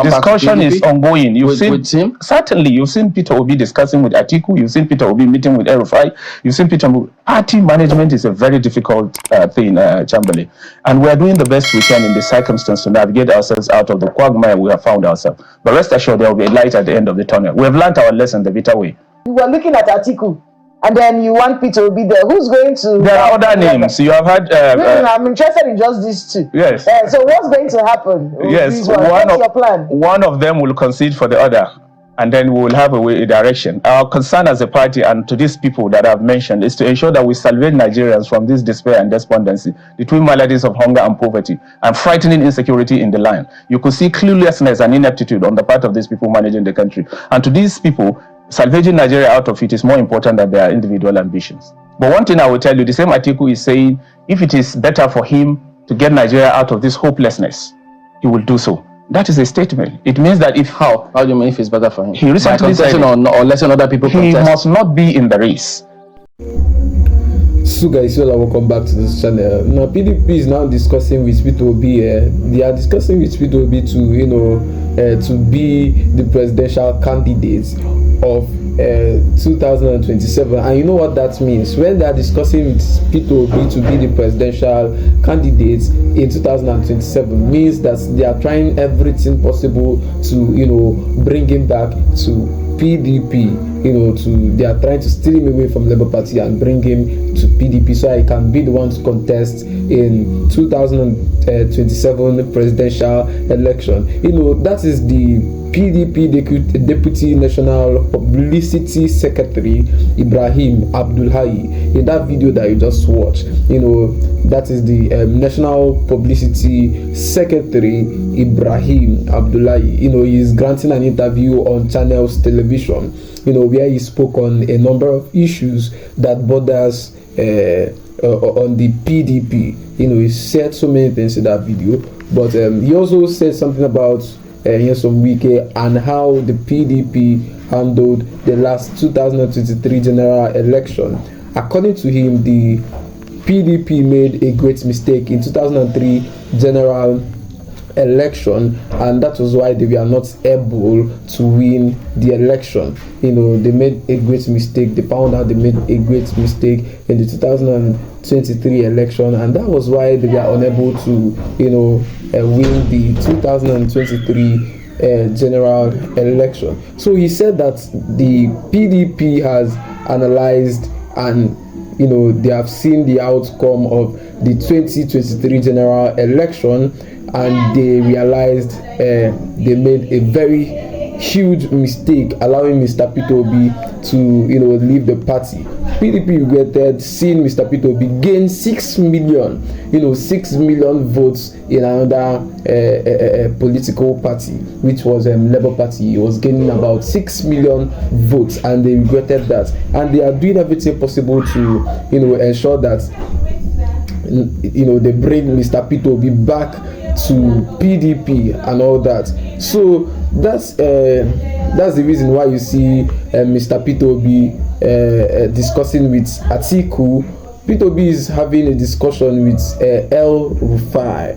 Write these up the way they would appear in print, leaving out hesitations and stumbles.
discussion is ongoing. You've seen with him? Certainly, you've seen Peter Obi discussing with Atiku. You've seen Peter Obi meeting with El-Rufai. You've seen party management is a very difficult thing, Chamberlain. And we are doing the best we can in this circumstance to navigate ourselves out of the quagmire we have found ourselves. But rest assured, there will be a light at the end of the tunnel. We have learned our lesson the bitter way. We were looking at Atiku, and then you want Peter to be there. Who's going to? There are other names. You have had. I'm interested in just these two. Yes. So what's going to happen? Yes. What's your plan? One of them will concede for the other, and then we will have a direction. Our concern as a party and to these people that I've mentioned is to ensure that we salvage Nigerians from this despair and despondency, the twin maladies of hunger and poverty, and frightening insecurity in the land. You could see cluelessness and ineptitude on the part of these people managing the country. And to these people, salvaging Nigeria out of it is more important than their individual ambitions. But one thing I will tell you, the same Atiku is saying, if it is better for him to get Nigeria out of this hopelessness, he will do so. That is a statement. It means that if... How do you mean if it's better for him? He recently said... Or letting other people contest? He must not be in the race. So guys, welcome back to this channel. Now PDP is now discussing with Peter Obi. They are discussing with Peter Obi to be the presidential candidate of 2027, and you know what that means. When they are discussing with Peter Obi to be the presidential candidate in 2027, means that they are trying everything possible to bring him back to PDP. They are trying to steal him away from Labour Party and bring him to PDP so he can be the one to contest in 2027 presidential election. That is the PDP Deputy National Publicity Secretary Ibrahim Abdullahi. In that video that you just watched, that is the National Publicity Secretary Ibrahim Abdullahi. He is granting an interview on Channels Television, where he spoke on a number of issues that borders on the PDP. He said so many things in that video, but he also said something about some week and how the PDP handled the last 2023 general election. According to him, the PDP made a great mistake in 2003 general election, and that was why they were not able to win the election. They made a great mistake. They found out they made a great mistake in the 2023 election, and that was why they were unable to win the 2023 general election. So he said that the PDP has analyzed and they have seen the outcome of the 2023 general election, and they realized they made a very huge mistake allowing Mr. Peter Obi to leave the party. PDP regretted seeing Mr. Peter Obi gain 6 million votes in another political party, which was Labour Party. He was gaining about 6 million votes, and they regretted that, and they are doing everything possible to ensure that they bring Mr. Peter Obi back to PDP and all that. So that's the reason why you see Mr. Peter Obi discussing with Atiku. Peter Obi is having a discussion with El-Rufai.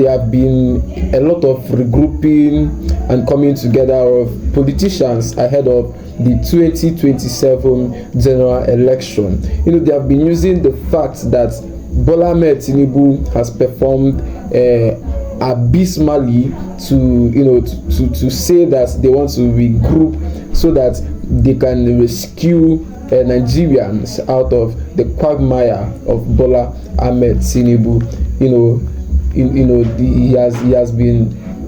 There have been a lot of regrouping and coming together of politicians ahead of the 2027 general election. They have been using the fact that Bola Ahmed Tinubu has performed abysmally to say that they want to regroup so that they can rescue Nigerians out of the quagmire of Bola Ahmed Tinubu.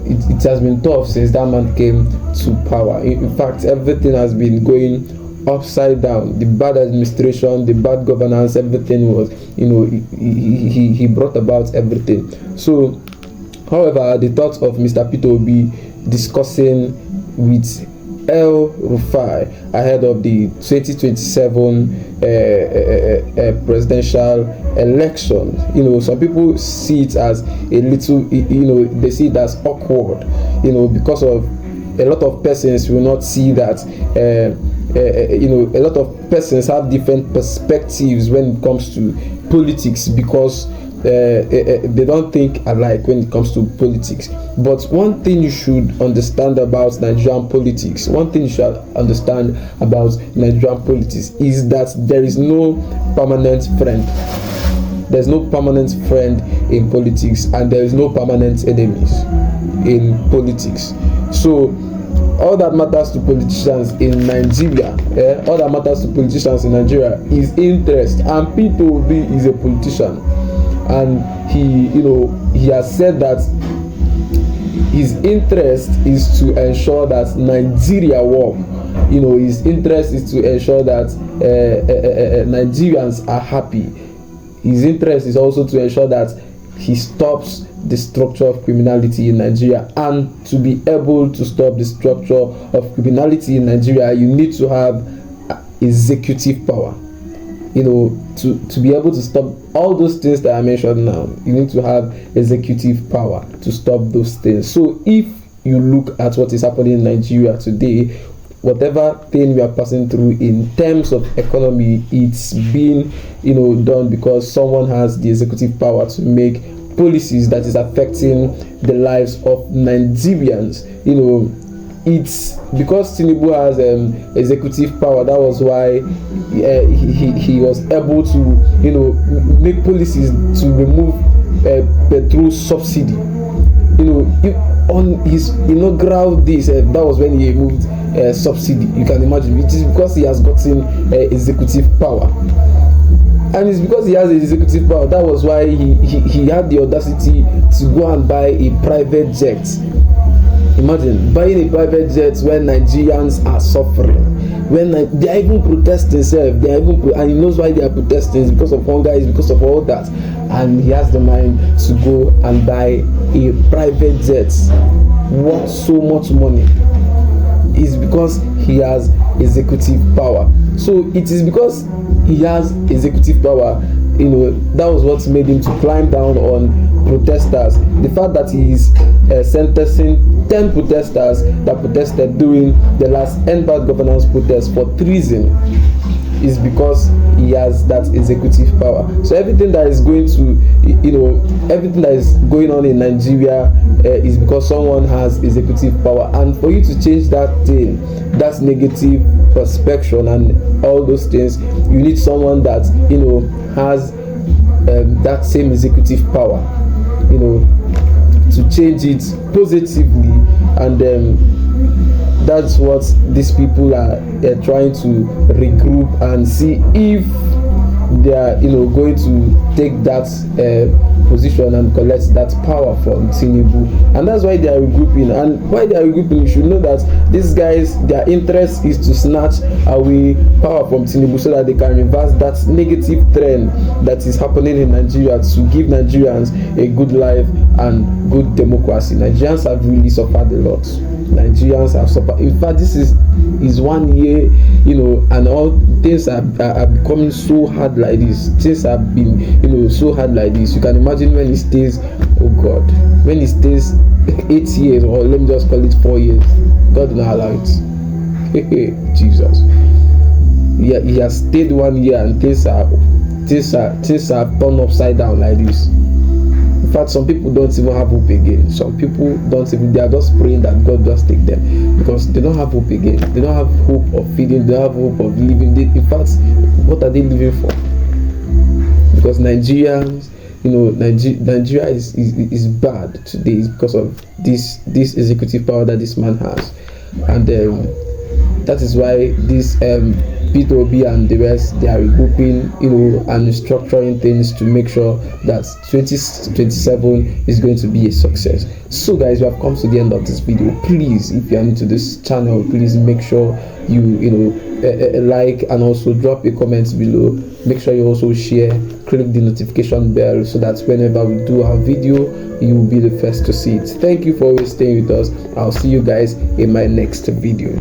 It has been tough since that man came to power. In fact, everything has been going upside down. The bad administration, the bad governance, everything was, he brought about everything. So, however, the thoughts of Mr. Peter Obi discussing with El-Rufai ahead of the 2027 presidential election. Some people see it as a little, they see it as awkward, because of a lot of persons will not see that. A lot of persons have different perspectives when it comes to politics, because they don't think alike when it comes to politics. But one thing you should understand about Nigerian politics, is that there is no permanent friend. There's no permanent friend in politics, and there is no permanent enemies in politics. So all that matters to politicians in Nigeria, is interest. And Peter Obi is a politician, and he has said that his interest is to ensure that Nigeria work. His interest is to ensure that Nigerians are happy. His interest is also to ensure that he stops the structure of criminality in Nigeria. And to be able to stop the structure of criminality in Nigeria, you need to have executive power. To be able to stop all those things that I mentioned now, you need to have executive power to stop those things. So if you look at what is happening in Nigeria today, whatever thing we are passing through in terms of economy, it's been done because someone has the executive power to make policies that is affecting the lives of Nigerians. It's because Tinubu has executive power. That was why he was able to make policies to remove petrol subsidy. On his inaugural days, that was when he removed subsidy. You can imagine. It is because he has gotten executive power. And it's because he has executive power. That was why he had the audacity to go and buy a private jet. Imagine buying a private jet when Nigerians are suffering, when they are even protesting. And he knows why they are protesting. It's because of hunger. It's because of all that. And he has the mind to go and buy a private jet worth so much money. It's because he has executive power. So it is because he has executive power, that was what made him to climb down on protesters. The fact that he is sentencing 10 protesters that protested during the last End Bad Governance protest for treason is because he has that executive power. So everything that is going on in Nigeria is because someone has executive power. And for you to change that thing, that's negative perception and all those things, you need someone that has that same executive power, to change it positively. And that's what these people are trying to regroup and see if they are going to take that position and collect that power from Tinubu. And that's why they are regrouping. And why they are regrouping, you should know that these guys, their interest is to snatch away power from Tinubu so that they can reverse that negative trend that is happening in Nigeria, to give Nigerians a good life and good democracy. Nigerians have really suffered a lot. Nigerians have suffered. In fact, this is 1 year, and all things are becoming so hard like this. Things have been, so hard like this. You can imagine when it stays, when it stays 8 years, or let me just call it 4 years. God will not allow it. Jesus. Yeah, he has stayed 1 year and things are turned upside down like this. In fact, some people don't even have hope again. Some people they are just praying that God just take them, because they don't have hope again. They don't have hope of feeding, they don't have hope of living. In fact, what are they living for? Because Nigerians, Nigeria is bad today. It's because of this executive power that this man has. And that is why this Peter Obi and the rest, they are regrouping, and structuring things to make sure that 2027 is going to be a success. So guys, we have come to the end of this video. Please, if you are new to this channel, please make sure you like and also drop a comment below. Make sure you also share, click the notification bell so that whenever we do our video, you will be the first to see it. Thank you for always staying with us. I'll see you guys in my next video.